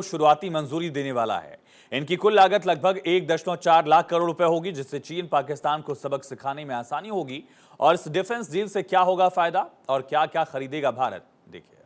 शुरुआती मंजूरी देने वाला है। इनकी कुल लागत लगभग 1.4 लाख करोड़ रुपए होगी, जिससे चीन पाकिस्तान को सबक सिखाने में आसानी होगी। और इस डिफेंस डील से क्या होगा फायदा और क्या क्या खरीदेगा भारत, देखिए।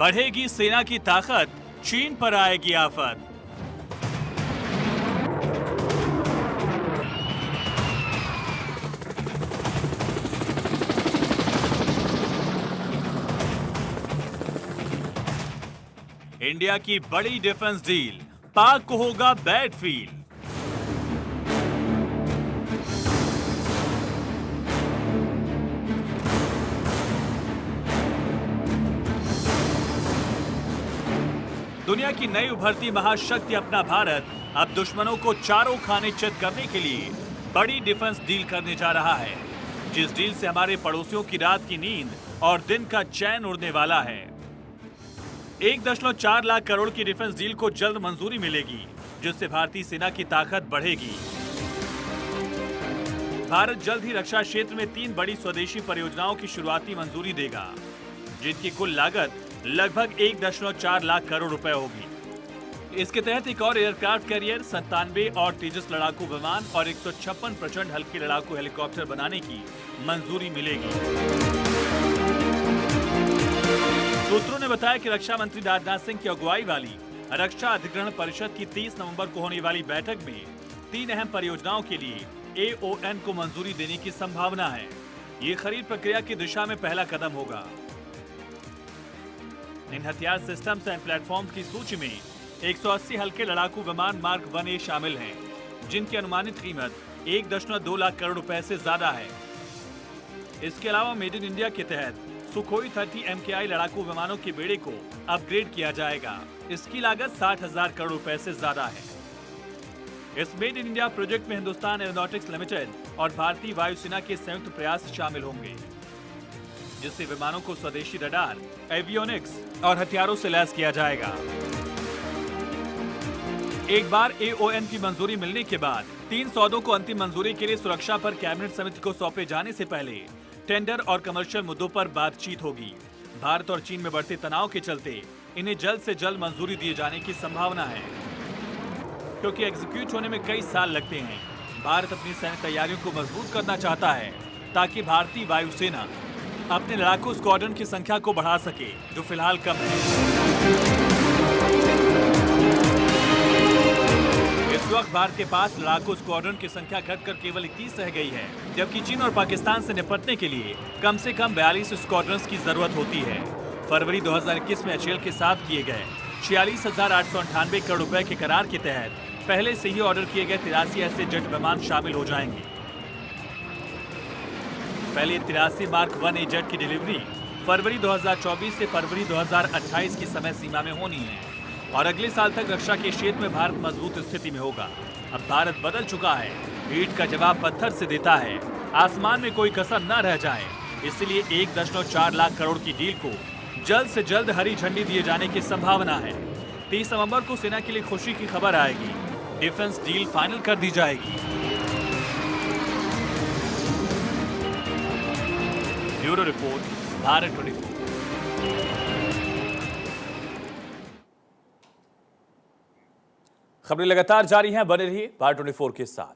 बढ़ेगी सेना की ताकत, चीन पर आएगी आफत। इंडिया की बड़ी डिफेंस डील, पाक को होगा बैड फील। दुनिया की नई उभरती महाशक्ति अपना भारत अब दुश्मनों को चारों खाने चित करने के लिए बड़ी डिफेंस डील करने जा रहा है, जिस डील से हमारे पड़ोसियों की रात की नींद और दिन का चैन उड़ने वाला है। 1.4 लाख करोड़ की डिफेंस डील को जल्द मंजूरी मिलेगी, जिससे भारतीय सेना की ताकत बढ़ेगी। भारत जल्द ही रक्षा क्षेत्र में 3 बड़ी स्वदेशी परियोजनाओं की शुरुआती मंजूरी देगा, जिनकी कुल लागत लगभग 1.4 लाख करोड़ रुपए होगी। इसके तहत एक और एयरक्राफ्ट कैरियर, 97 और तेजस लड़ाकू विमान और 156 प्रचंड हल्के लड़ाकू हेलीकॉप्टर बनाने की मंजूरी मिलेगी। सूत्रों ने बताया कि रक्षा मंत्री राजनाथ सिंह की अगुवाई वाली रक्षा अधिग्रहण परिषद की 30 नवंबर को होने वाली बैठक में 3 अहम परियोजनाओं के लिए AON को मंजूरी देने की संभावना है। ये खरीद प्रक्रिया की दिशा में पहला कदम होगा। इन हथियार सिस्टम्स एंड प्लेटफॉर्म की सूची में 180 हल्के लड़ाकू विमान मार्क 1A शामिल हैं, जिनकी अनुमानित कीमत 1.2 लाख करोड़ रुपए से ज्यादा है। इसके अलावा मेड इन इंडिया के तहत सुखोई 30 MKI लड़ाकू विमानों के बेड़े को अपग्रेड किया जाएगा। इसकी लागत 60,000 करोड़ रुपए से ज्यादा है। इस मेड इन इंडिया प्रोजेक्ट में हिंदुस्तान एरोनॉटिक्स लिमिटेड और भारतीय वायुसेना के संयुक्त प्रयास शामिल होंगे, जिससे विमानों को स्वदेशी रडार, एवियोनिक्स और हथियारों से लैस किया जाएगा। एक बार AON की मंजूरी मिलने के बाद 3 सौदों को अंतिम मंजूरी के लिए सुरक्षा पर कैबिनेट समिति को सौंपे जाने से पहले टेंडर और कमर्शियल मुद्दों पर बातचीत होगी। भारत और चीन में बढ़ते तनाव के चलते इन्हें जल्द से जल्द मंजूरी दिए जाने की संभावना है, क्योंकि एग्जीक्यूट होने में कई साल लगते हैं। भारत अपनी सैन्य तैयारियों को मजबूत करना चाहता है, ताकि भारतीय वायुसेना अपने लड़ाकू स्क्वाड्रन की संख्या को बढ़ा सके, जो फिलहाल कम है। इस वक्त भारत के पास लड़ाकू स्क्वाड्रन की संख्या घटकर केवल 31 रह गई है, जबकि चीन और पाकिस्तान से निपटने के लिए कम से कम 42 स्क्वाड्रन्स की जरूरत होती है। फरवरी 2021 में HAL के साथ किए गए 46,898 करोड़ रुपए के करार के तहत पहले से ही ऑर्डर किए गए 83 ऐसे जेट विमान शामिल हो जाएंगे। पहले 83 मार्क 1A जेट की डिलीवरी फरवरी 2024 से फरवरी 2028 की समय सीमा में होनी है, और अगले साल तक रक्षा के क्षेत्र में भारत मजबूत स्थिति में होगा। अब भारत बदल चुका है, ईंट का जवाब पत्थर से देता है, आसमान में कोई कसर न रह जाए। इसलिए 1.4 लाख करोड़ की डील को जल्द से जल्द हरी झंडी दिए जाने की संभावना है। 30 नवंबर को सेना के लिए खुशी की खबर आएगी, डिफेंस डील फाइनल कर दी जाएगी। Bureau report, Bharat 24। खबरें लगातार जारी हैं, बने रहिए भारत 24 के साथ।